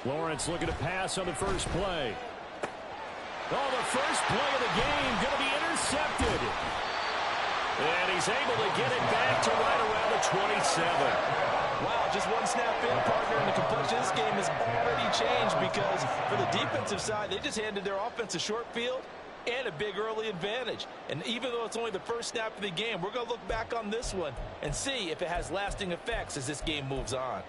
Lawrence looking to pass on the first play. Oh, the first play of the game going to be intercepted. And he's able to get it back to right around the 27. Wow, just one snap in, partner, and the complexion of this game has already changed because for the defensive side, they just handed their offense a short field and a big early advantage. And even though it's only the first snap of the game, we're going to look back on this one and see if it has lasting effects as this game moves on.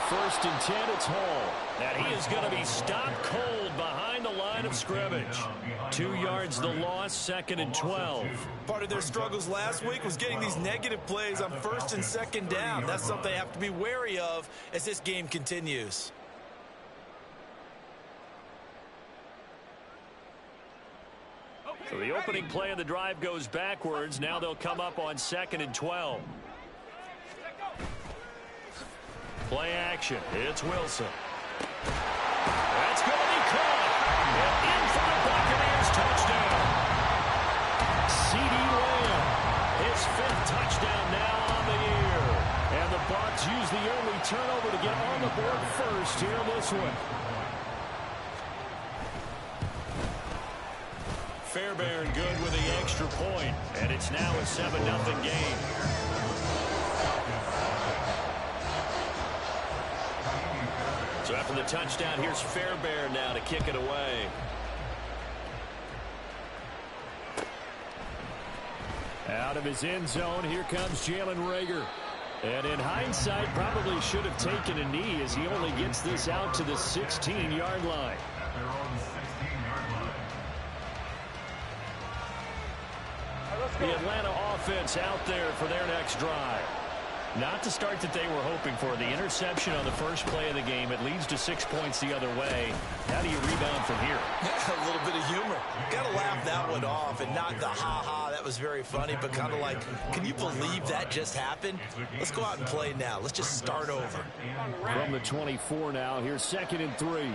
First and 10, it's Hall. And he is going to be stopped cold behind the line of scrimmage. 2 yards the loss, 2nd and 12. Part of their struggles last week was getting these negative plays on 1st and 2nd down. That's something they have to be wary of as this game continues. So the opening play of the drive goes backwards. Now they'll come up on 2nd and 12. Play action. It's Wilson. That's going to be caught. And in for the Buccaneers touchdown. C.D. Lamb, his 5th touchdown now on the year. And the Bucs use the early turnover to get on the board first here in this one. Fairbairn good with the extra point. And it's now a 7-0 game. So after the touchdown, here's Fairbairn now to kick it away. Out of his end zone, here comes Jalen Reagor. And in hindsight, probably should have taken a knee as he only gets this out to the 16-yard line. The Atlanta offense out there for their next drive. Not the start that they were hoping for. The interception on the first play of the game. It leads to 6 points the other way. How do you rebound from here? A little bit of humor. Got to laugh that one off and not the ha-ha. That was very funny, but kind of like, can you believe that just happened? Let's go out and play now. Let's just start over. From the 24 now, here's 2nd and 3.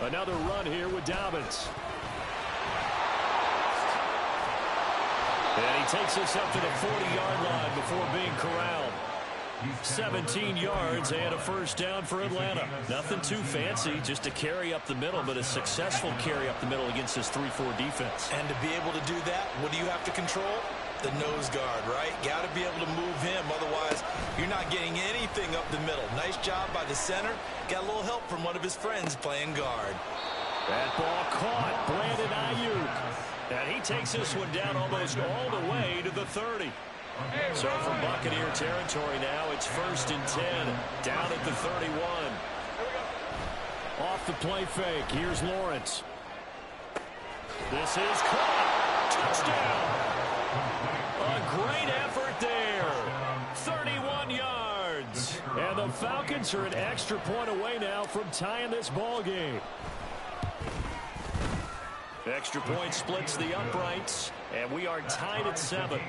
Another run here with Dobbins. And he takes us up to the 40-yard line before being corralled. 17 yards and a first down for Atlanta. Nothing too fancy, just a carry up the middle, but a successful carry up the middle against this 3-4 defense. And to be able to do that, what do you have to control? The nose guard, right? Got to be able to move him. Otherwise, you're not getting anything up the middle. Nice job by the center. Got a little help from one of his friends playing guard. That ball caught. Brandon Ayuk. And he takes this one down almost all the way to the 30. So from Buccaneer territory now, it's 1st and 10. Down at the 31. Off the play fake. Here's Lawrence. This is caught. Touchdown. A great effort there. 31 yards. And the Falcons are an extra point away now from tying this ball game. Extra point splits the uprights, and we are tied at 7.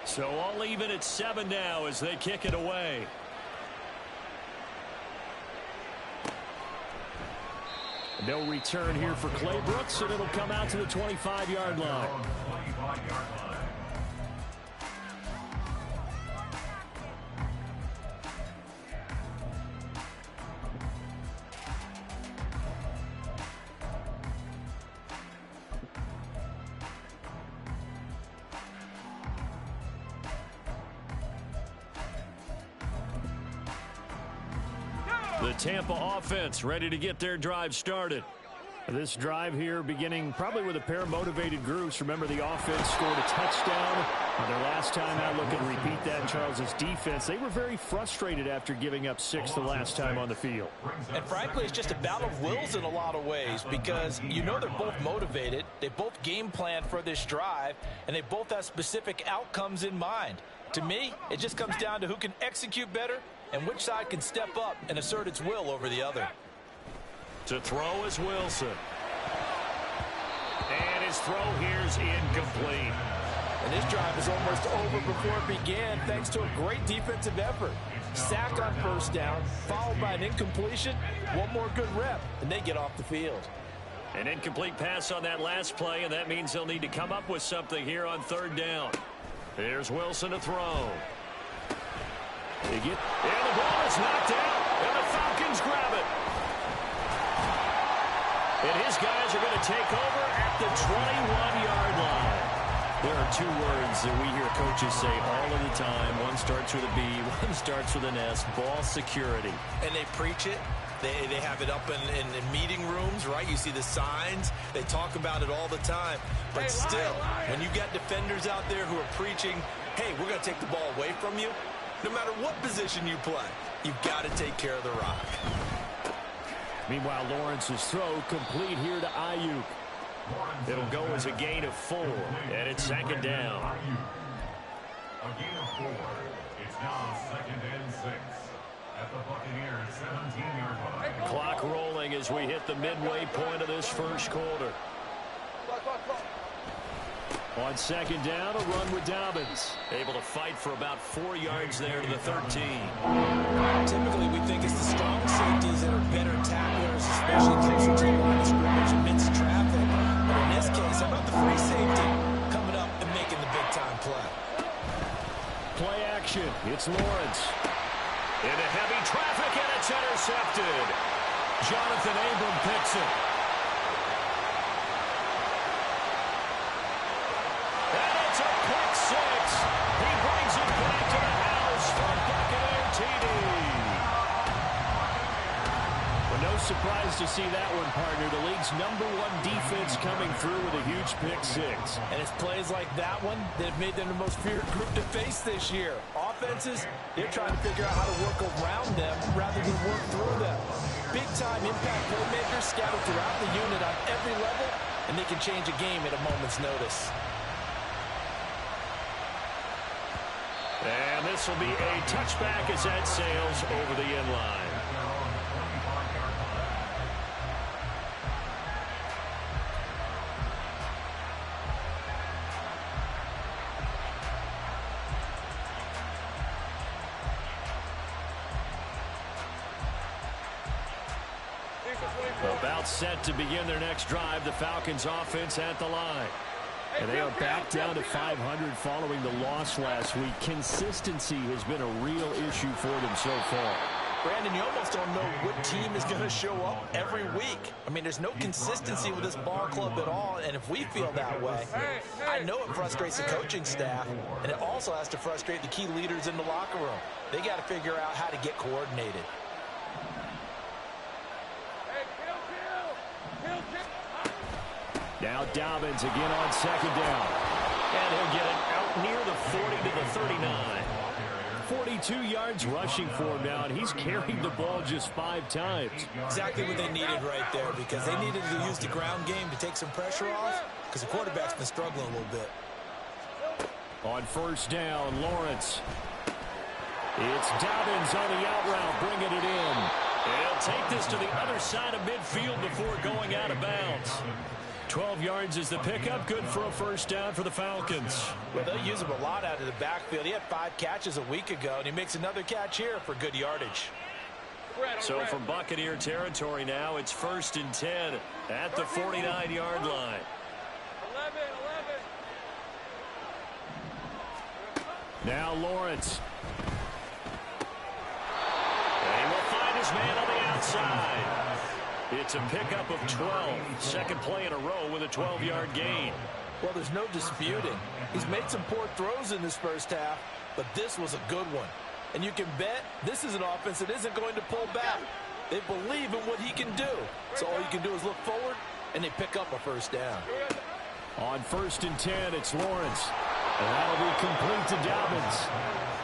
So all even at 7 now as they kick it away. No return here for Clay Brooks, and it'll come out to the 25-yard line. The Tampa offense ready to get their drive started. This drive here beginning probably with a pair of motivated groups. Remember, the offense scored a touchdown their last time out. Look and repeat that. Charles's defense, they were very frustrated after giving up 6 the last time on the field. And frankly, it's just a battle of wills in a lot of ways because you know they're both motivated. They both game plan for this drive, and they both have specific outcomes in mind. To me, it just comes down to who can execute better and which side can step up and assert its will over the other. To throw is Wilson. And his throw here's incomplete. And this drive is almost over before it began thanks to a great defensive effort. Sack on first down, followed by an incompletion. One more good rep, and they get off the field. An incomplete pass on that last play, and that means they'll need to come up with something here on third down. Here's Wilson to throw. And the ball is knocked out, and the Falcons grab it. And his guys are going to take over at the 21-yard line. There are two words that we hear coaches say all of the time. One starts with a B, one starts with an S, ball security. And they preach it. They have it up in meeting rooms, right? You see the signs. They talk about it all the time. But still, when you got defenders out there who are preaching, hey, we're going to take the ball away from you, no matter what position you play, you've got to take care of the rock. Meanwhile, Lawrence's throw complete here to Ayuk. It'll go as a gain of 4, and it's second down. A gain of 4. It's now 2nd and 6 at the Buccaneers' 17-yard line. Clock rolling as we hit the midway point of this first quarter. On second down, a run with Dobbins. Able to fight for about 4 yards there to the 13. Typically, we think it's the strong safeties that are better tacklers, especially closer to the line of scrimmage amidst traffic. But in this case, how about the free safety coming up and making the big-time play? Play action. It's Lawrence. Into heavy traffic, and it's intercepted. Jonathan Abram picks it. And it's a pick six. He brings it back to the house for Buccaneer TD. Well, no surprise to see that one, partner. The league's #1 defense coming through with a huge pick six. And it's plays like that one that have made them the most feared group to face this year. Offenses, they're trying to figure out how to work around them rather than work through them. Big-time impact playmakers scattered throughout the unit on every level, and they can change a game at a moment's notice. And this will be a touchback as that sails over the end line. About set to begin their next drive, the Falcons offense at the line. And they are back down to 500 following the loss last week. Consistency has been a real issue for them so far. Brandon, you almost don't know what team is going to show up every week. I mean, there's no consistency with this ball club at all, and if we feel that way, I know it frustrates the coaching staff, and it also has to frustrate the key leaders in the locker room. They got to figure out how to get coordinated. Now Dobbins again on second down. And he'll get it out near the 40 to the 39. 42 yards rushing for him now, and he's carried the ball just 5 times. Exactly what they needed right there, because they needed to use the ground game to take some pressure off, because the quarterback's been struggling a little bit. On first down, Lawrence. It's Dobbins on the out route, bringing it in. And he'll take this to the other side of midfield before going out of bounds. 12 yards is the pickup. Good for a first down for the Falcons. Well, they'll use him a lot out of the backfield. He had 5 catches a week ago, and he makes another catch here for good yardage. So from Buccaneer territory now, it's 1st and 10 at the 49-yard line. 11. Now Lawrence. And he will find his man on the outside. It's a pickup of 12. Second play in a row with a 12-yard gain. Well, there's no disputing. He's made some poor throws in this first half, but this was a good one. And you can bet this is an offense that isn't going to pull back. They believe in what he can do. So all you can do is look forward, and they pick up a first down. On 1st and 10, it's Lawrence. And that'll be complete to Dobbins.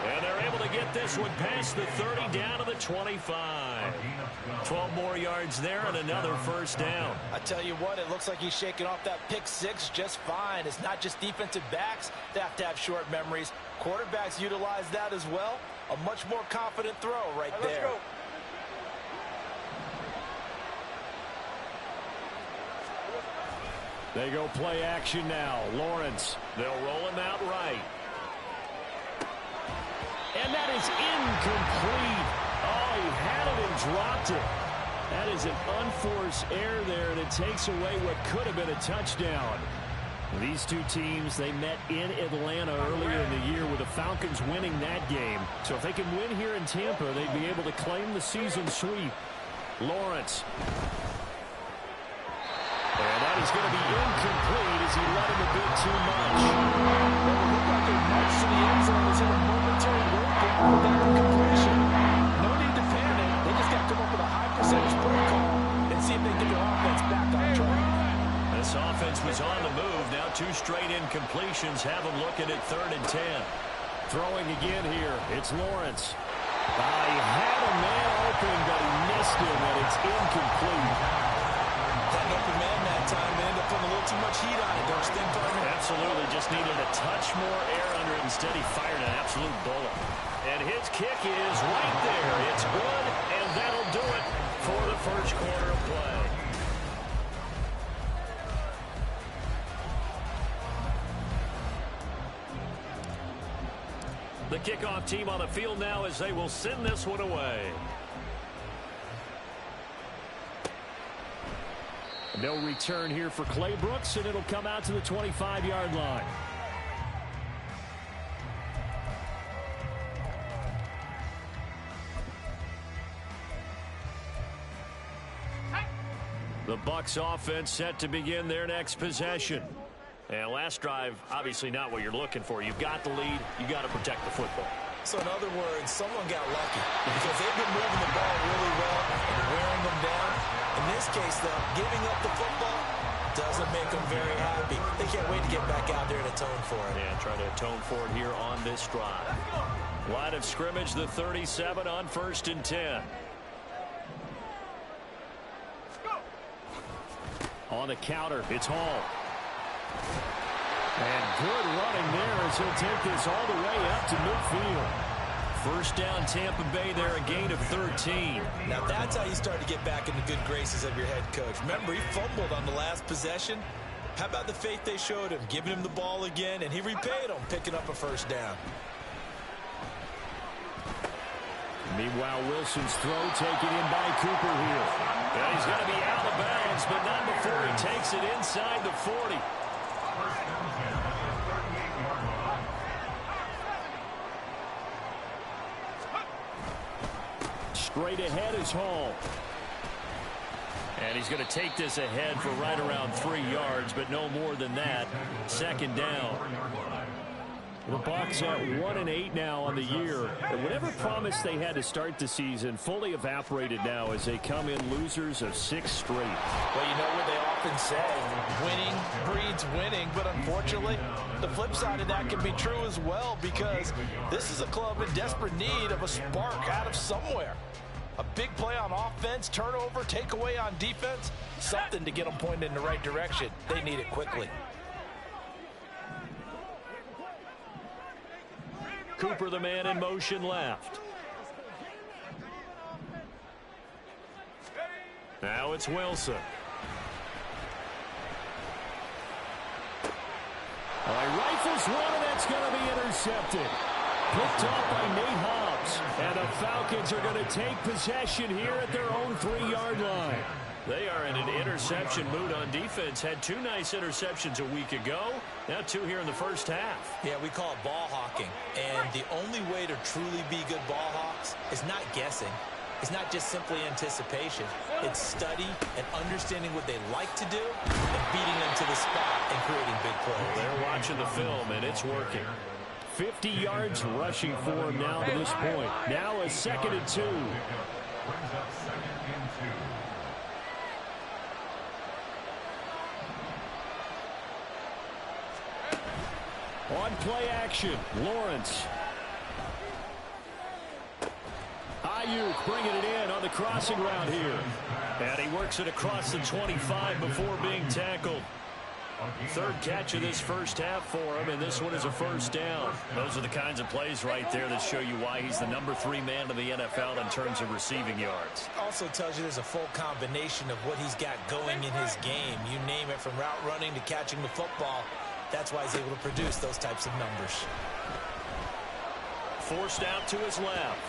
And they're able to get this one past the 30 down to the 25. 12 more yards there and another first down. I tell you what, it looks like he's shaking off that pick six just fine. It's not just defensive backs that have to have short memories. Quarterbacks utilize that as well. A much more confident throw right there. Let's go. They go play action now. Lawrence. They'll roll him out right. And that is incomplete. Oh, he had it and dropped it. That is an unforced error there, and it takes away what could have been a touchdown. These two teams, they met in Atlanta earlier in the year with the Falcons winning that game. So if they can win here in Tampa, they'd be able to claim the season sweep. Lawrence. And that is going to be incomplete as he let him a bit too much. Well, it looked like a march to the end zone was in a momentary break with that incompletion. No need to panic. They just got to come up with a high percentage play call and see if they can get their offense back on track. This offense was on the move. Now 2 straight incompletions have them looking at 3rd and 10. Throwing again here. It's Lawrence. He had a man open, but he missed him, and it's incomplete. That open man that time, they ended up putting a little too much heat on it, don't you think, partner? Absolutely. Just needed a touch more air under it. Instead, he fired an absolute bullet. And his kick is right there. It's good, and that'll do it for the first quarter of play. The kickoff team on the field now as they will send this one away. No return here for Clay Brooks, and it'll come out to the 25-yard line. The Bucs offense set to begin their next possession. And last drive, obviously not what you're looking for. You've got the lead. You've got to protect the football. So in other words, someone got lucky because they've been moving the ball really well and wearing them down. In this case, though, giving up the football doesn't make them very happy. They can't wait to get back out there and atone for it. Yeah, try to atone for it here on this drive. Line of scrimmage, the 37 on 1st and 10. On the counter, it's Hall. And good running there as he'll take this all the way up to midfield. First down, Tampa Bay there, a gain of 13. Now that's how you start to get back in the good graces of your head coach. Remember, he fumbled on the last possession. How about the faith they showed him, giving him the ball again, and he repaid them, picking up a first down. Meanwhile, Wilson's throw taken in by Cooper here. And he's going to be out of bounds, but not before he takes it inside the 40. Straight ahead is Hall. And he's going to take this ahead for right around 3 yards, but no more than that. 2nd down. The Bucs at 1-8 now on the year. And whatever promise they had to start the season fully evaporated now as they come in losers of 6 straight. Well, you know what they often say, winning breeds winning, but unfortunately, the flip side of that can be true as well because this is a club in desperate need of a spark out of somewhere. A big play on offense, turnover, takeaway on defense, something to get them pointed in the right direction. They need it quickly. Cooper, the man in motion left. Now it's Wilson. All right, rifles one, and that's going to be intercepted. Picked off by Nate Hobbs. And the Falcons are going to take possession here at their own 3-yard line. They are in an interception mood on defense. Had 2 nice interceptions a week ago. Now 2 here in the first half. Yeah, we call it ball hawking. And the only way to truly be good ball hawks is not guessing. It's not just simply anticipation. It's study and understanding what they like to do and beating them to the spot and creating big plays. They're watching the film, and it's working. 50 yards rushing for him now to this point. Now a 2nd and 2. On play action, Lawrence. Ayuk bringing it in on the crossing route here. And he works it across the 25 before being tackled. Third catch of this first half for him, and this one is a first down. Those are the kinds of plays right there that show you why he's the #3 man in the NFL in terms of receiving yards. Also tells you there's a full combination of what he's got going in his game. You name it, from route running to catching the football. That's why he's able to produce those types of numbers. Forced out to his left.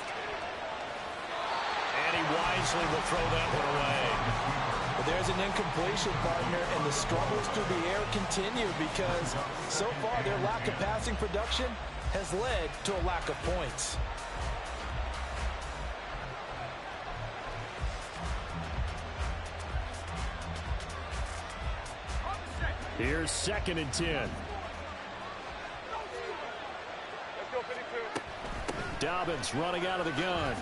And he wisely will throw that one away. But there's an incompletion, partner, and the struggles through the air continue because so far their lack of passing production has led to a lack of points. Here's 2nd and 10. Dobbins running out of the gun.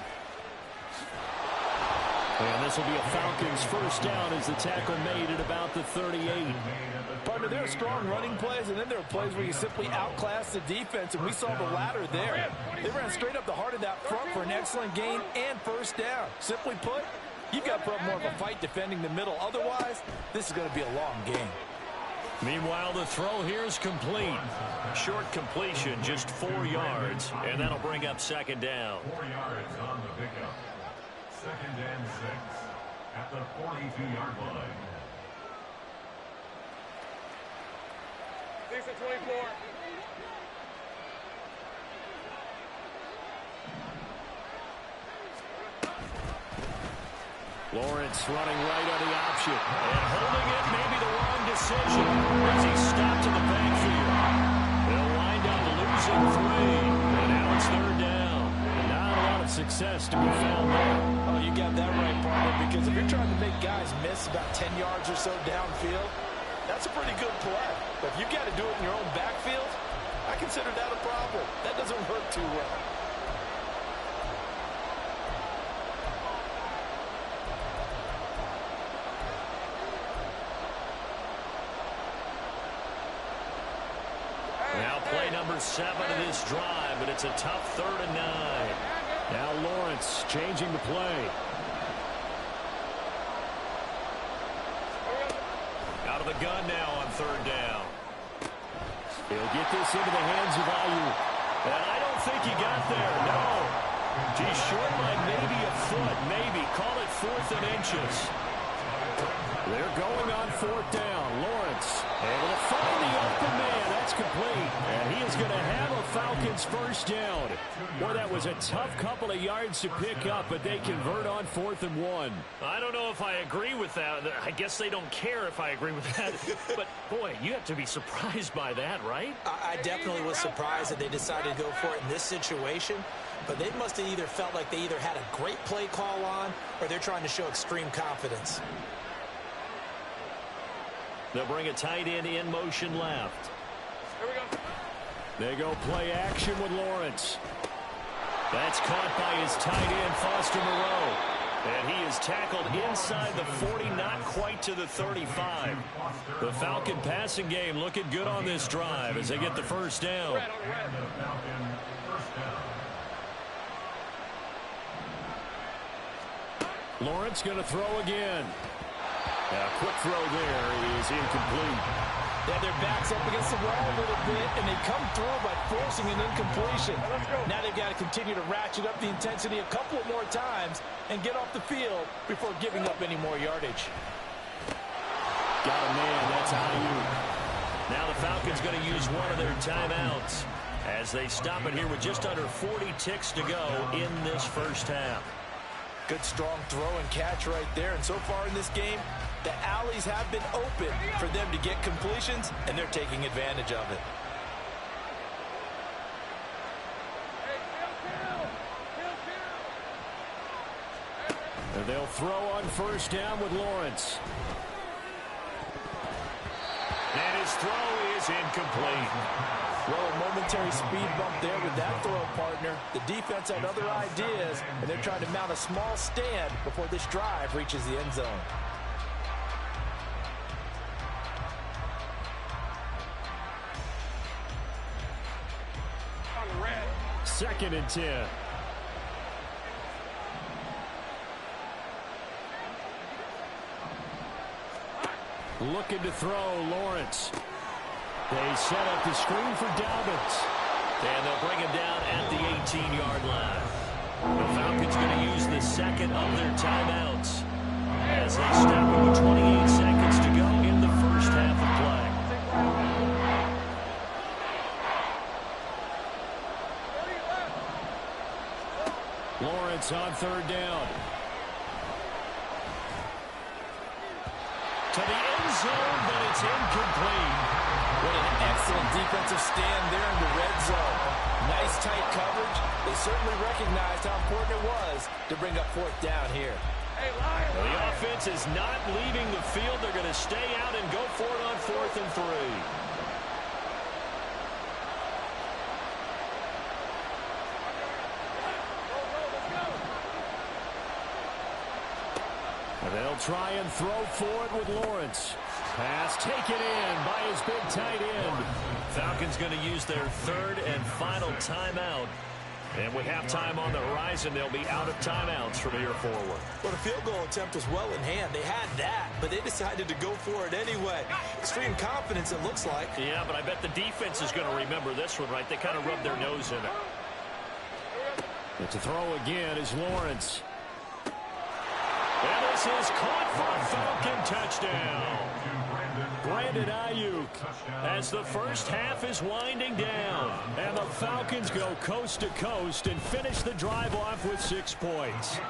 And this will be a Falcons first down as the tackle made at about the 38. Partner, there are strong running plays, and then there are plays where you simply outclass the defense, and we saw the latter there. They ran straight up the heart of that front for an excellent gain and first down. Simply put, you've got to put up more of a fight defending the middle. Otherwise, this is going to be a long game. Meanwhile, the throw here is complete. Short completion, just 4 yards, and that'll bring up 2nd down. 4 yards on the pickup. 2nd and 6 at the 42-yard line. 6 and 24. Lawrence running right on the option. And holding it, maybe the wrong decision as he stopped in the backfield. They'll wind up losing 3. And now it's 3rd down. Not a lot of success to be found there. Oh, you got that right, partner, because if you're trying to make guys miss about 10 yards or so downfield, that's a pretty good play. But if you've got to do it in your own backfield, I consider that a problem. That doesn't work too well. Now play number 7 of this drive, but it's a tough 3rd and 9. Now Lawrence changing the play. Out of the gun now on 3rd down. He'll get this into the hands of Ayuk. And I don't think he got there, no. He's short by maybe a foot, maybe. Call it 4th and inches. They're going on 4th down. Lawrence able to find the open man. That's complete. And he is going to have a Falcons first down. Boy, that was a tough couple of yards to pick up, but they convert on 4th and 1. I don't know if I agree with that. I guess they don't care if I agree with that. But, boy, you have to be surprised by that, right? I definitely was surprised that they decided to go for it in this situation. But they must have either felt like they either had a great play call on or they're trying to show extreme confidence. They'll bring a tight end in motion left. Here we go. They go play action with Lawrence. That's caught by his tight end, Foster Moreau. And he is tackled inside the 40, not quite to the 35. The Falcon passing game looking good on this drive as they get the first down. Lawrence going to throw again. A quick throw there is incomplete. Yeah, their backs up against the wall a little bit, and they come through by forcing an incompletion. Now they've got to continue to ratchet up the intensity a couple of more times and get off the field before giving up any more yardage. Got a man, that's Ayuk. Now the Falcons going to use one of their timeouts as they stop it here with just under 40 ticks to go in this first half. Good strong throw and catch right there, and so far in this game, the alleys have been open for them to get completions, and they're taking advantage of it. And they'll throw on first down with Lawrence. And his throw is incomplete. Well, a momentary speed bump there with that throw, partner. The defense had other ideas, and they're trying to mount a small stand before this drive reaches the end zone. On the red. 2nd and 10. Looking to throw, Lawrence. They set up the screen for Dobbins. And they'll bring him down at the 18-yard line. The Falcons going to use the second of their timeouts as they step with 28 seconds to go in the first half of play. Lawrence on third down. To the end zone, but it's incomplete. What an excellent defensive stand there in the red zone. Nice tight coverage. They certainly recognized how important it was to bring up fourth down here. Well, the offense is not leaving the field. They're going to stay out and go for it on 4th and 3. They'll try and throw for it with Lawrence. Pass taken in by his big tight end. Falcons going to use their third and final timeout. And with halftime on the horizon, they'll be out of timeouts from here forward. Well, the field goal attempt was well in hand. They had that, but they decided to go for it anyway. Extreme confidence, it looks like. Yeah, but I bet the defense is going to remember this one, right? They kind of rubbed their nose in it. But to throw again is Lawrence. And this is caught for a Falcon touchdown. Brandon Ayuk. As the first half is winding down. And the Falcons go coast to coast and finish the drive off with 6 points.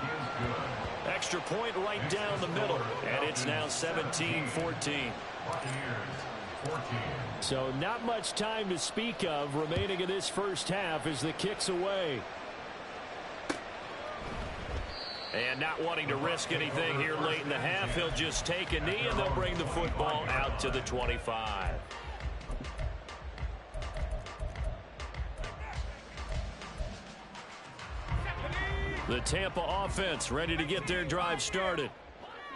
Extra point right down the middle. And it's now 17-14. So not much time to speak of remaining in this first half as the kick's away. And not wanting to risk anything here late in the half, he'll just take a knee and they'll bring the football out to the 25. The Tampa offense ready to get their drive started.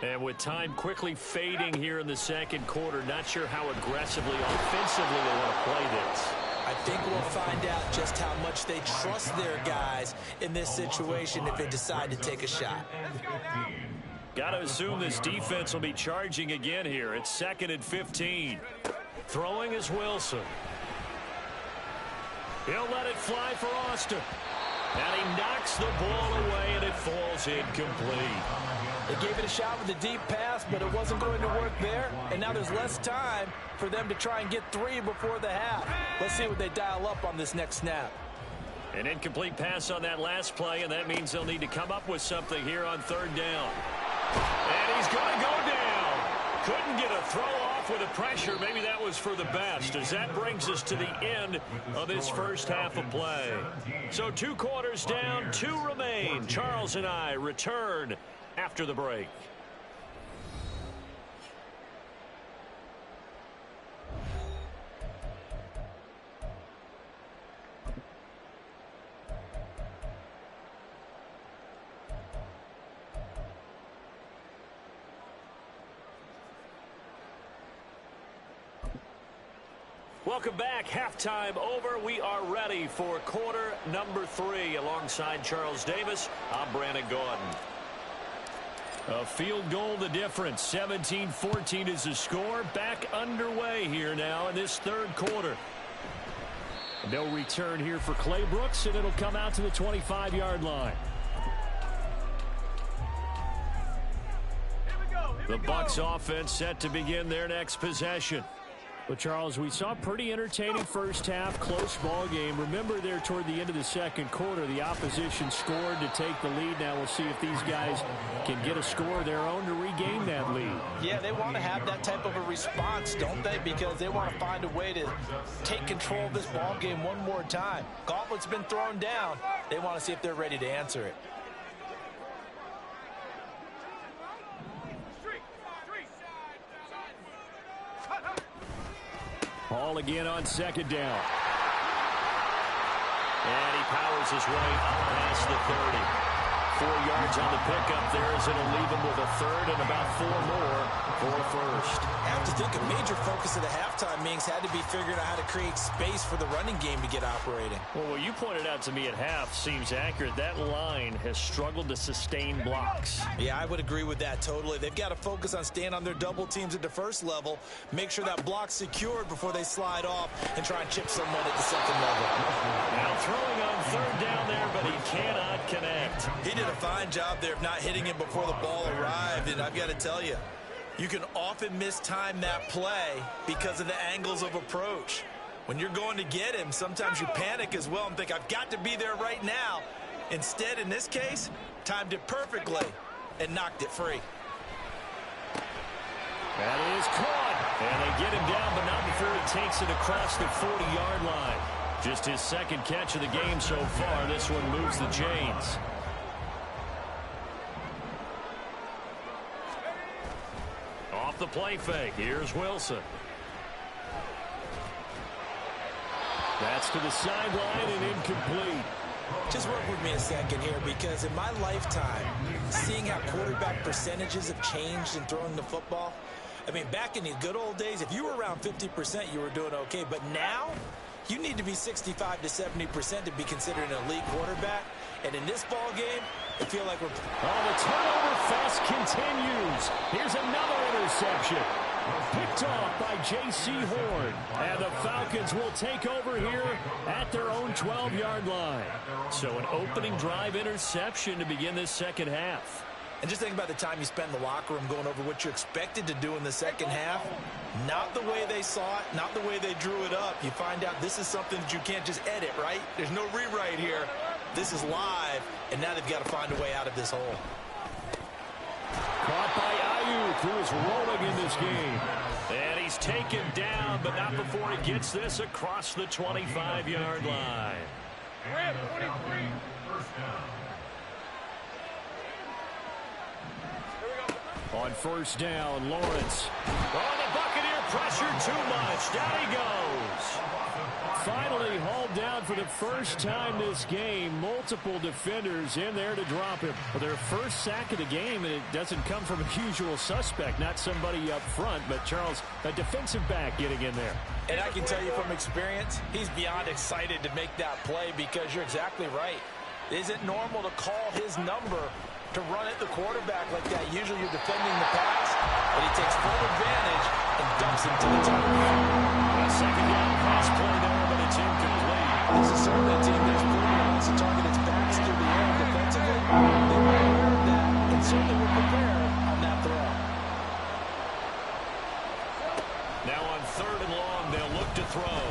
And with time quickly fading here in the second quarter, not sure how aggressively, offensively they want to play this. I think we'll find out just how much they trust their guys in this situation if they decide to take a shot. Got to assume this defense will be charging again here. It's 2nd and 15. Throwing is Wilson. He'll let it fly for Austin. And he knocks the ball away, and it falls incomplete. They gave it a shot with a deep pass, but it wasn't going to work there. And now there's less time for them to try and get 3 before the half. Let's see what they dial up on this next snap. An incomplete pass on that last play, and that means they'll need to come up with something here on 3rd down. And he's going to go down. Couldn't get a throw off with the pressure. Maybe that was for the best, as that brings us to the end of this first half of play. So 2 quarters down, 2 remain. Charles and I return after the break. Welcome back. Halftime over. We are ready for quarter number 3. Alongside Charles Davis, I'm Brandon Gordon. A field goal the difference. 17-14 is the score. Back underway here now in this 3rd quarter. No return here for Clay Brooks, and it'll come out to the 25-yard line. The Bucs offense set to begin their next possession. But, Charles, we saw a pretty entertaining first half, close ball game. Remember there toward the end of the second quarter, the opposition scored to take the lead. Now we'll see if these guys can get a score of their own to regain that lead. Yeah, they want to have that type of a response, don't they? Because they want to find a way to take control of this ball game one more time. Gauntlet's been thrown down. They want to see if they're ready to answer it. Ball again on 2nd down. And he powers his way up past the 30. 4 yards on the pickup there as it'll leave him with a 3rd and about 4 more for first. I have to think a major focus of the halftime meetings had to be figuring out how to create space for the running game to get operating. Well, what you pointed out to me at half seems accurate. That line has struggled to sustain blocks. Yeah, I would agree with that totally. They've got to focus on staying on their double teams at the first level, make sure that block's secured before they slide off and try and chip someone at the second level. Now throwing on third down there, but he cannot connect. He did a fine job there of not hitting him before the ball arrived, and I've got to tell you, you can often mistime that play because of the angles of approach. When you're going to get him, sometimes you panic as well and think, I've got to be there right now. Instead, in this case, timed it perfectly and knocked it free. That is caught. And they get him down, but not before he takes it across the 40-yard line. Just his second catch of the game so far. This one moves the chains. Off the play fake. Here's Wilson. That's to the sideline and incomplete. Just work with me a second here, because in my lifetime, seeing how quarterback percentages have changed in throwing the football, I mean, back in the good old days, if you were around 50%, you were doing okay. But now, you need to be 65 to 70% to be considered an elite quarterback. And in this ball game, I feel like we're... Oh, the turnover fest continues. Here's another interception. Picked off by J.C. Horn. And the Falcons will take over here at their own 12-yard line. So an opening drive interception to begin this second half. And just think about the time you spend in the locker room going over what you're expected to do in the second half. Not the way they saw it, not the way they drew it up. You find out this is something that you can't just edit, right? There's no rewrite here. This is live, and now they've got to find a way out of this hole. Caught by Ayuk, who is rolling in this game. And he's taken down, but not before he gets this across the 25-yard line. And 23, first down. On first down, Lawrence. Oh, the Buccaneer pressure too much. Down he goes. Finally hauled down for the first time this game. Multiple defenders in there to drop him. For their first sack of the game, and it doesn't come from a usual suspect, not somebody up front, but Charles, a defensive back getting in there. And I can tell you from experience, he's beyond excited to make that play, because you're exactly right. Is it normal to call his number to run at the quarterback like that? Usually you're defending the pass, but he takes full advantage and dumps him to the top. A second down pass play there, but it's incomplete. This is certainly a team that's proven it wants to target its backs through the air defensively. They were aware of that and certainly were prepared on that throw. Now on third and long, they'll look to throw.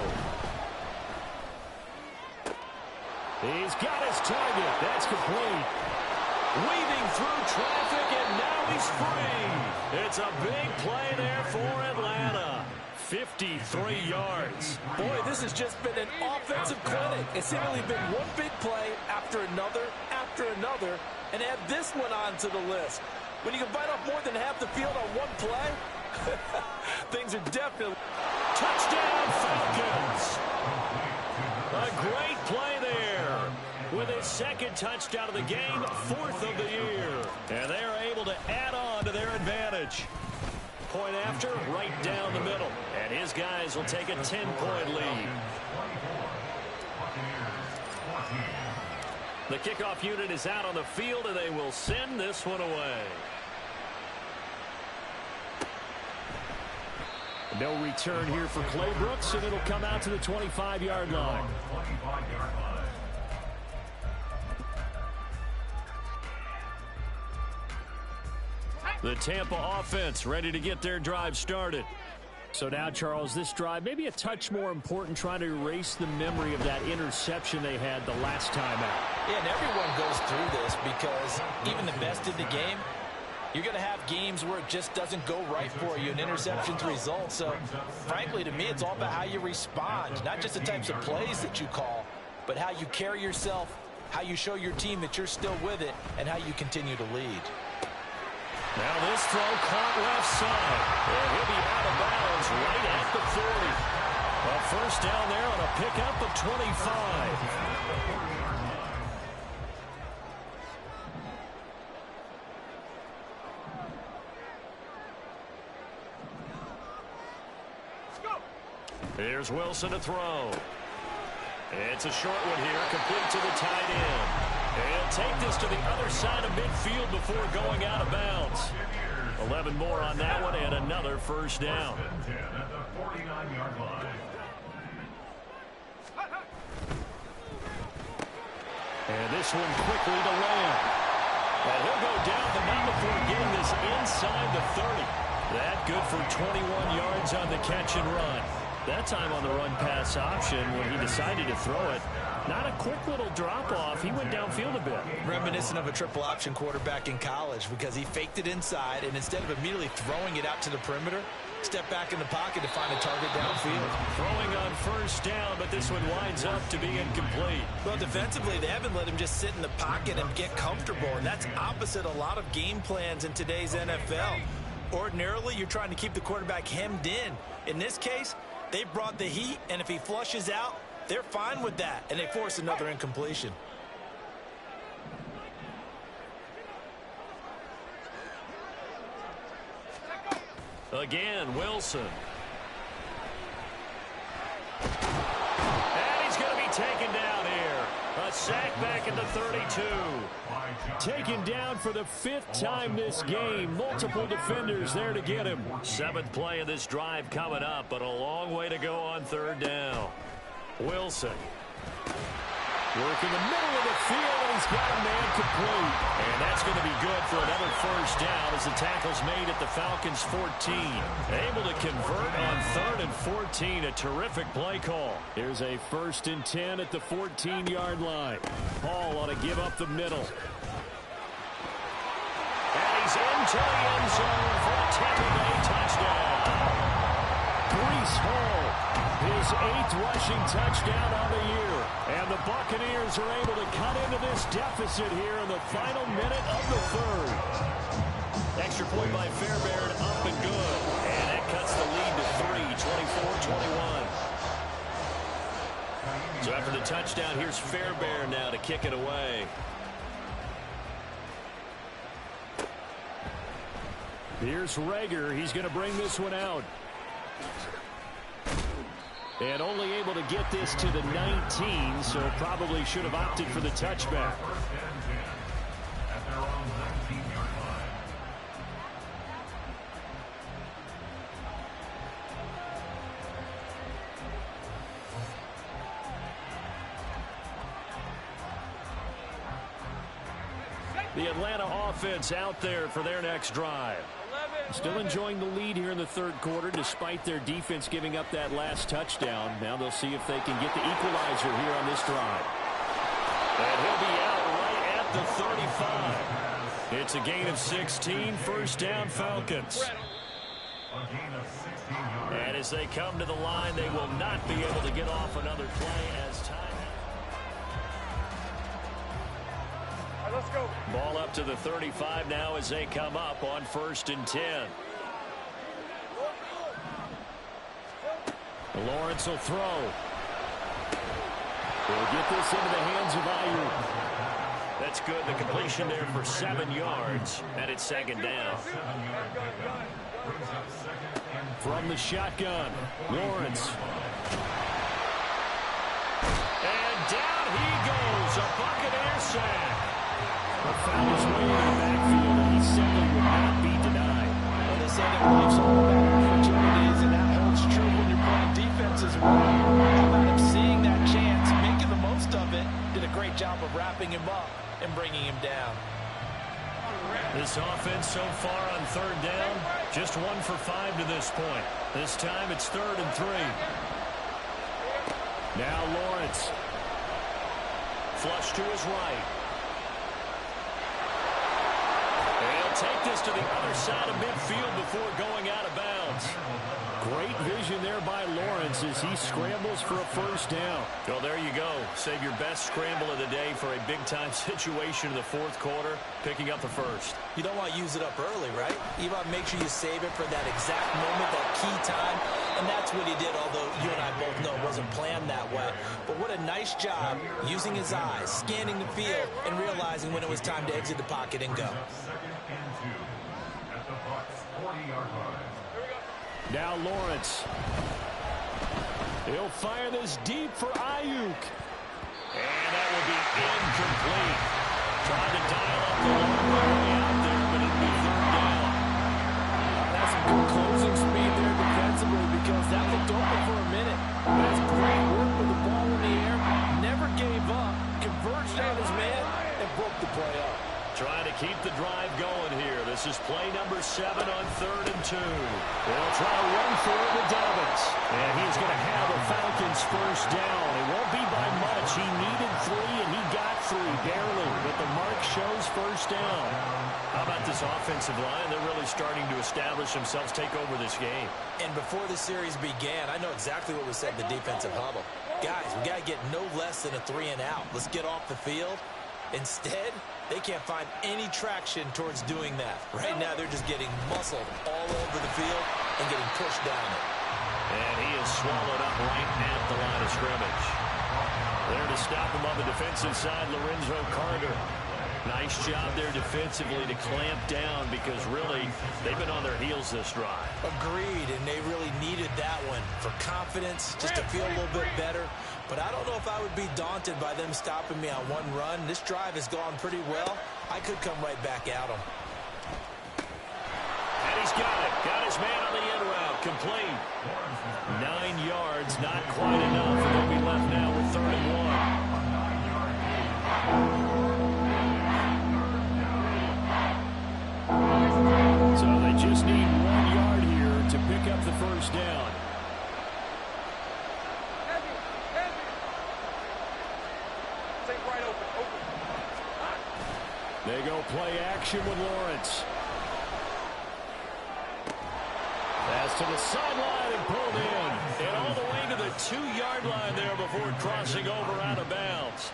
He's got his target. That's complete. Weaving through traffic, and now he's free. It's a big play there for Atlanta. 53 yards. Boy, this has just been an offensive clinic. It's seemingly been one big play after another, and add this one onto the list. When you can bite off more than half the field on one play, things are definitely... Touchdown, Falcons. A great play there. With his second touchdown of the game, fourth of the year. And they are able to add on to their advantage. Point after, right down the middle. And his guys will take a 10-point lead. The kickoff unit is out on the field, and they will send this one away. No return here for Clay Brooks, and it'll come out to the 25-yard line. The Tampa offense ready to get their drive started. So now, Charles, this drive maybe a touch more important, trying to erase the memory of that interception they had the last time out. Yeah, and everyone goes through this, because even the best in the game, you're going to have games where it just doesn't go right for you, and interceptions result. So, frankly, to me, it's all about how you respond, not just the types of plays that you call, but how you carry yourself, how you show your team that you're still with it, and how you continue to lead. Now this throw caught left side. And he'll be out of bounds right at the 40. A first down there on a pickup of 25. Here's Wilson to throw. It's a short one here, complete to the tight end. And take this to the other side of midfield before going out of bounds. 11 more on that one and another first down. At the 49-yard line. And this one quickly to Lamb. And he'll go down, but not before getting this inside the 30. That good for 21 yards on the catch and run. That time on the run-pass option when he decided to throw it. Not a quick little drop-off. He went downfield a bit. Reminiscent of a triple-option quarterback in college because he faked it inside, and instead of immediately throwing it out to the perimeter, stepped back in the pocket to find a target downfield. Throwing on first down, but this one winds up to be incomplete. Well, defensively, they haven't let him just sit in the pocket and get comfortable, and that's opposite a lot of game plans in today's NFL. Ordinarily, you're trying to keep the quarterback hemmed in. In this case, they brought the heat, and if he flushes out, they're fine with that, and they force another incompletion. Again, Wilson. And he's going to be taken down here. A sack back at the 32. Taken down for the 5th time this game. Multiple defenders there to get him. 7th play of this drive coming up, but a long way to go on third down. Wilson. Working the middle of the field, and he's got a man complete. And that's going to be good for another first down as the tackle's made at the Falcons' 14. Able to convert on 3rd and 14. A terrific play call. Here's a 1st and 10 at the 14-yard line. Hall ought to give up the middle. And he's into the end zone for a Tampa Bay touchdown. Breece Hall, his 8th rushing touchdown on the year. And the Buccaneers are able to cut into this deficit here in the final minute of the 3rd. Extra point by Fairbairn, up and good. And that cuts the lead to 3, 24-21. So after the touchdown, here's Fairbairn now to kick it away. Here's Rager. He's going to bring this one out. And only able to get this to the 19, so probably should have opted for the touchback. The Atlanta offense out there for their next drive. Still enjoying the lead here in the 3rd quarter despite their defense giving up that last touchdown. Now they'll see if they can get the equalizer here on this drive. And he'll be out right at the 35. It's a gain of 16, first down Falcons. And as they come to the line, they will not be able to get off another play as time. Let's go. Ball up to the 35 now as they come up on 1st and 10. Lawrence will throw. He'll get this into the hands of Ayuk. That's good. The completion there for 7 yards, and it's 2nd down. From the shotgun, Lawrence. And down he goes. A Buccaneer sack. Found his way in the backfield, and he simply would not be denied. Well, they say that life's all about opportunities, and that holds true when you're playing defense as well. How about him seeing that chance, making the most of it, did a great job of wrapping him up and bringing him down. This offense so far on 3rd down, just 1 for 5 to this point. This time it's 3rd and 3. Now Lawrence. Flush to his right. Take this to the other side of midfield before going out of bounds. Great vision there by Lawrence as he scrambles for a first down. Well, there you go. Save your best scramble of the day for a big-time situation in the 4th quarter, picking up the first. You don't want to use it up early, right? You want to make sure you save it for that exact moment, that key time, and that's what he did, although you and I both know it wasn't planned that way. But what a nice job using his eyes, scanning the field, and realizing when it was time to exit the pocket and go. At the Bucs 40-yard line. Now Lawrence. He'll fire this deep for Ayuk. And that will be incomplete. Tried to dial up the long way out there, but it'll be third down. That's some good closing speed there defensively because that looked open for a minute. That's great work with the ball in the air. Never gave up. Converged on his man and broke the play up. Trying to keep the drive going here. This is play number 7 on 3rd and 2. They'll try to run for it with Dobbins. And he's going to have a Falcons first down. It won't be by much. He needed 3, and he got 3, barely. But the mark shows first down. How about this offensive line? They're really starting to establish themselves, take over this game. And before the series began, I know exactly what was said in the defensive huddle. Guys, we got to get no less than a 3 and out. Let's get off the field. Instead, they can't find any traction towards doing that. Right now, they're just getting muscled all over the field and getting pushed down it. And he is swallowed up right at the line of scrimmage. There to stop him on the defensive side, Lorenzo Carter. Nice job there defensively to clamp down because really they've been on their heels this drive. Agreed, and they really needed that one for confidence, just to feel a little bit better. But I don't know if I would be daunted by them stopping me on one run. This drive has gone pretty well. I could come right back at them. And he's got it. Got his man on the in route. Complete. 9 yards, not quite enough. And they'll be left now with 3rd and 1. So they just need 1 yard here to pick up the first down. They go play action with Lawrence. Pass to the sideline and pulled in. And all the way to the 2-yard line there before crossing over out of bounds.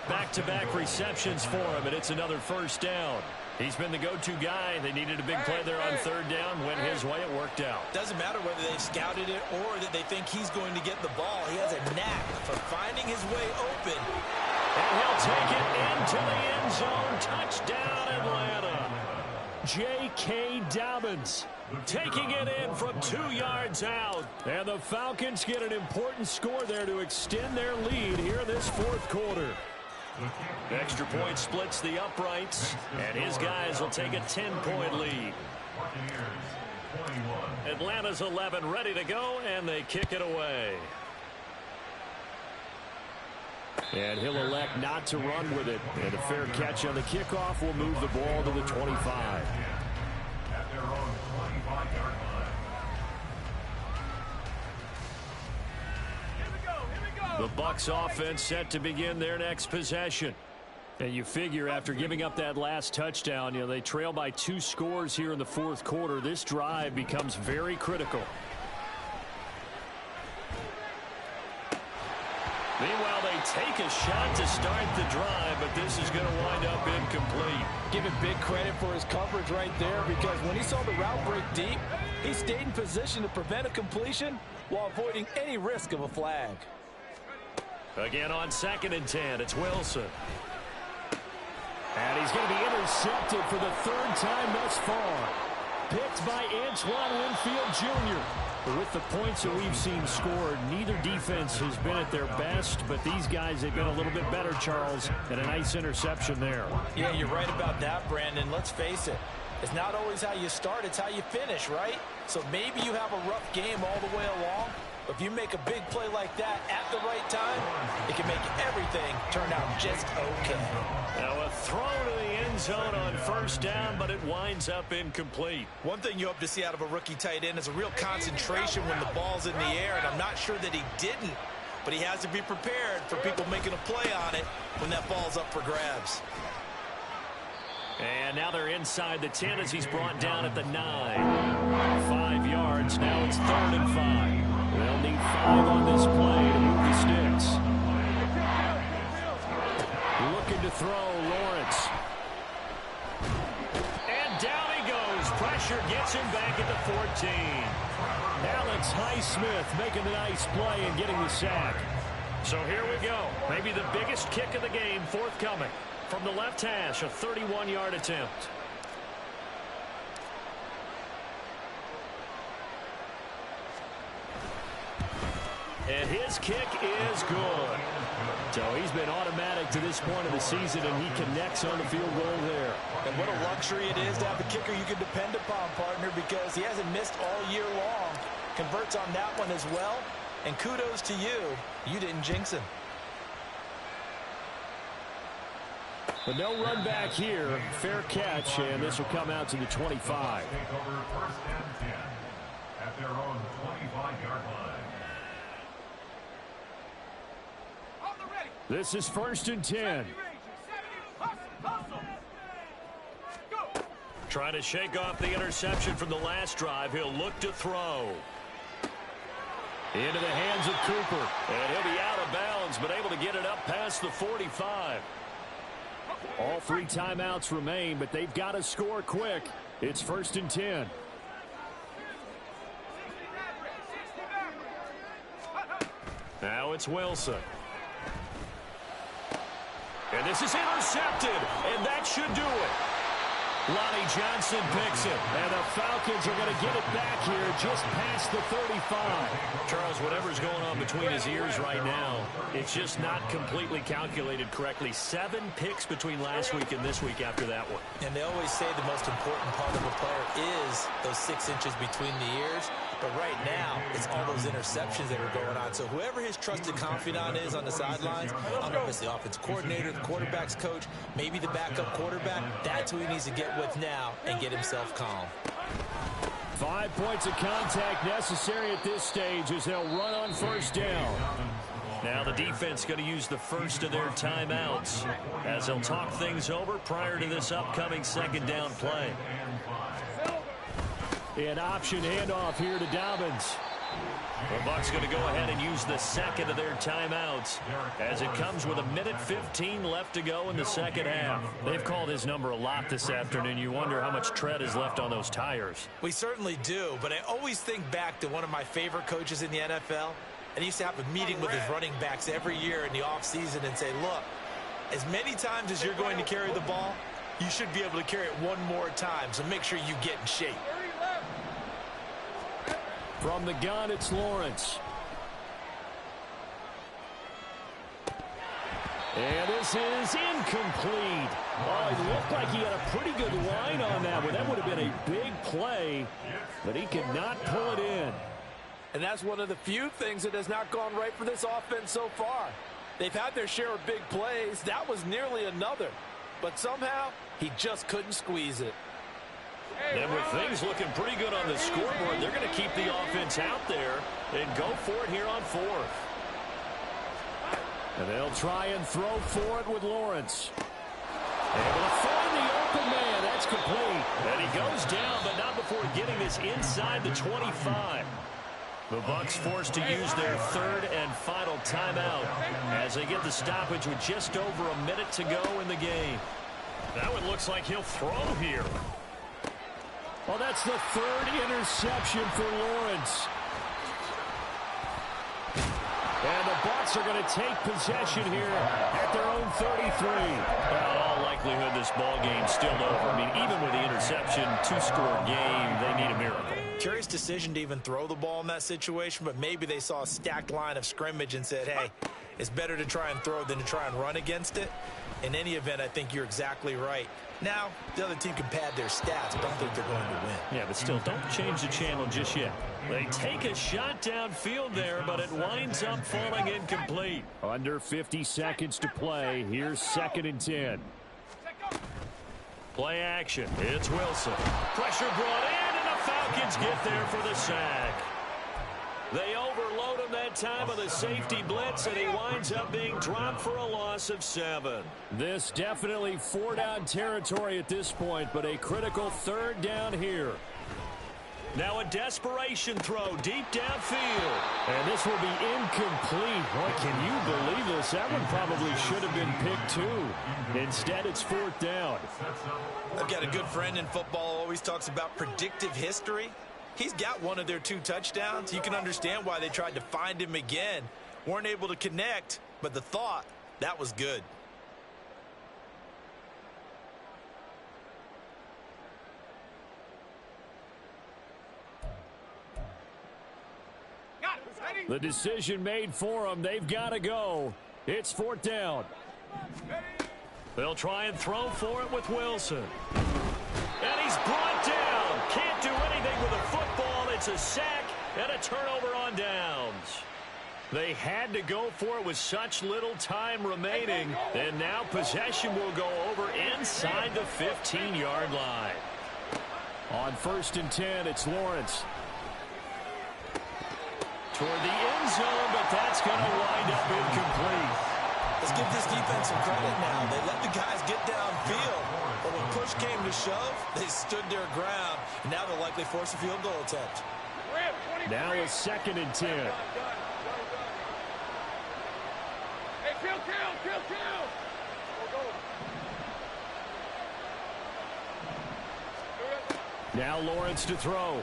Back-to-back receptions for him, and it's another first down. He's been the go-to guy. They needed a big play there on 3rd down. Went his way, it worked out. Doesn't matter whether they've scouted it or that they think he's going to get the ball. He has a knack for finding his way open. And he'll take it into the end zone. Touchdown, Atlanta. J.K. Dobbins taking it in from 2 yards out. And the Falcons get an important score there to extend their lead here in this 4th quarter. Extra point splits the uprights, and his guys will take a 10-point lead. Atlanta's 11 ready to go, and they kick it away. And he'll elect not to run with it. And a fair catch on the kickoff will move the ball to the 25. At their own 25-yard line. The Bucs offense set to begin their next possession. And you figure after giving up that last touchdown, they trail by 2 scores here in the 4th quarter. This drive becomes very critical. Meanwhile, they take a shot to start the drive, but this is going to wind up incomplete. Give him big credit for his coverage right there because when he saw the route break deep, he stayed in position to prevent a completion while avoiding any risk of a flag. Again on 2nd and 10, it's Wilson. And he's going to be intercepted for the 3rd time thus far. Picked by Antoine Winfield Jr. But with the points that we've seen scored, neither defense has been at their best, but these guys have been a little bit better, Charles, and a nice interception there. Yeah, you're right about that, Brandon. Let's face it. It's not always how you start, it's how you finish, right? So maybe you have a rough game all the way along, but if you make a big play like that at the right time, it can make everything turn out just okay. Now a throw to the end zone on 1st down, but it winds up incomplete. One thing you hope to see out of a rookie tight end is a real concentration when the ball's in the air, and I'm not sure that he didn't, but he has to be prepared for people making a play on it when that ball's up for grabs. And now they're inside the 10 as he's brought down at the 9. 5 yards, now it's 3rd and 5. They'll need 5 on this play to move the sticks. Looking to throw, Lawrence. And down he goes. Pressure gets him back at the 14. Alex Highsmith making a nice play and getting the sack. So here we go. Maybe the biggest kick of the game forthcoming. From the left hash, a 31-yard attempt. And his kick is good. So he's been automatic to this point of the season, and he connects on the field goal there. And what a luxury it is to have a kicker you can depend upon, partner, because he hasn't missed all year long. Converts on that one as well. And kudos to you. You didn't jinx him. But no run back here. Fair catch, and this will come out to the 25. Take over first and 10 at their own 25-yard line. This is first and 10. Trying to shake off the interception from the last drive. He'll look to throw. Into the hands of Cooper. And he'll be out of bounds, but able to get it up past the 45. All 3 timeouts remain, but they've got to score quick. It's first and 10. Now it's Wilson. And this is intercepted, and that should do it. Lonnie Johnson picks it, and the Falcons are going to get it back here just past the 35. Charles, whatever's going on between his ears right now, it's just not completely calculated correctly. 7 picks between last week and this week after that one. And they always say the most important part of a player is those 6 inches between the ears. But right now, it's all those interceptions that are going on. So whoever his trusted confidant is on the sidelines, I don't know if it's the offensive coordinator, the quarterback's coach, maybe the backup quarterback, that's who he needs to get with now and get himself calm. 5 points of contact necessary at this stage as they'll run on first down. Now the defense going to use the first of their timeouts as they'll talk things over prior to this upcoming second down play. An option handoff here to Dobbins. The Bucs going to go ahead and use the second of their timeouts as it comes with 1:15 left to go in the second half. They've called his number a lot this afternoon. You wonder how much tread is left on those tires. We certainly do, but I always think back to one of my favorite coaches in the NFL. And he used to have a meeting with his running backs every year in the offseason and say, look, as many times as you're going to carry the ball, you should be able to carry it one more time, so make sure you get in shape. From the gun, it's Lawrence. And this is incomplete. Oh, it looked like he had a pretty good line on that one. That would have been a big play, but he could not pull it in. And that's one of the few things that has not gone right for this offense so far. They've had their share of big plays. That was nearly another. But somehow, he just couldn't squeeze it. And with things looking pretty good on the scoreboard, they're going to keep the offense out there and go for it here on 4th. And they'll try and throw for it with Lawrence. Able to find the open man. That's complete. And he goes down, but not before getting this inside the 25. The Bucs forced to use their 3rd and final timeout as they get the stoppage with just over a minute to go in the game. That one looks like he'll throw here. Well, that's the 3rd interception for Lawrence. And the Bucs are going to take possession here at their own 33. Well, in all likelihood, this ball game's still over. I mean, even with the interception, 2-score game, they need a miracle. Curious decision to even throw the ball in that situation, but maybe they saw a stacked line of scrimmage and said, hey, it's better to try and throw than to try and run against it. In any event, I think you're exactly right. Now, the other team can pad their stats, but I don't think they're going to win. Yeah, but still, don't change the channel just yet. They take a shot downfield there, but it winds up falling incomplete. Under 50 seconds to play. Here's 2nd and 10. Play action. It's Wilson. Pressure brought in, and the Falcons get there for the sack. They overload him that time with a safety blitz, and he winds up being dropped for a loss of 7. This definitely 4-down territory at this point, but a critical 3rd down here. Now a desperation throw deep downfield. And this will be incomplete. Boy, can you believe this? That one probably should have been picked too. Instead, it's 4th down. I've got a good friend in football who always talks about predictive history. He's got one of their 2 touchdowns. You can understand why they tried to find him again. Weren't able to connect, but the thought, that was good. The decision made for them. They've got to go. It's 4th down. They'll try and throw for it with Wilson. And he's brought down. Can't do anything with a football. It's a sack and a turnover on downs. They had to go for it with such little time remaining. And now possession will go over inside the 15-yard line. On 1st and 10, it's Lawrence. Toward the end zone, but that's going to wind up incomplete. Let's give this defense some credit now. They let the guys get downfield. But when push came to shove, they stood their ground. And now they'll likely force a field goal attempt. Now it's 2nd and 10. Hey, kill. Go. Now Lawrence to throw.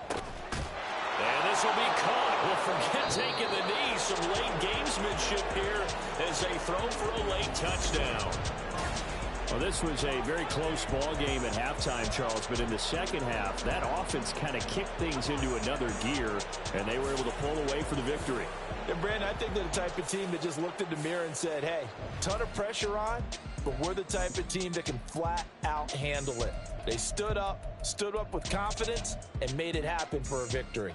And this will be caught. Well, forget taking the knee. Some late gamesmanship here as they throw for a late touchdown. Well, this was a very close ball game at halftime, Charles, but in the second half, that offense kind of kicked things into another gear, and they were able to pull away for the victory. And Brandon, I think they're the type of team that just looked in the mirror and said, hey, ton of pressure on, but we're the type of team that can flat out handle it. They stood up with confidence, and made it happen for a victory.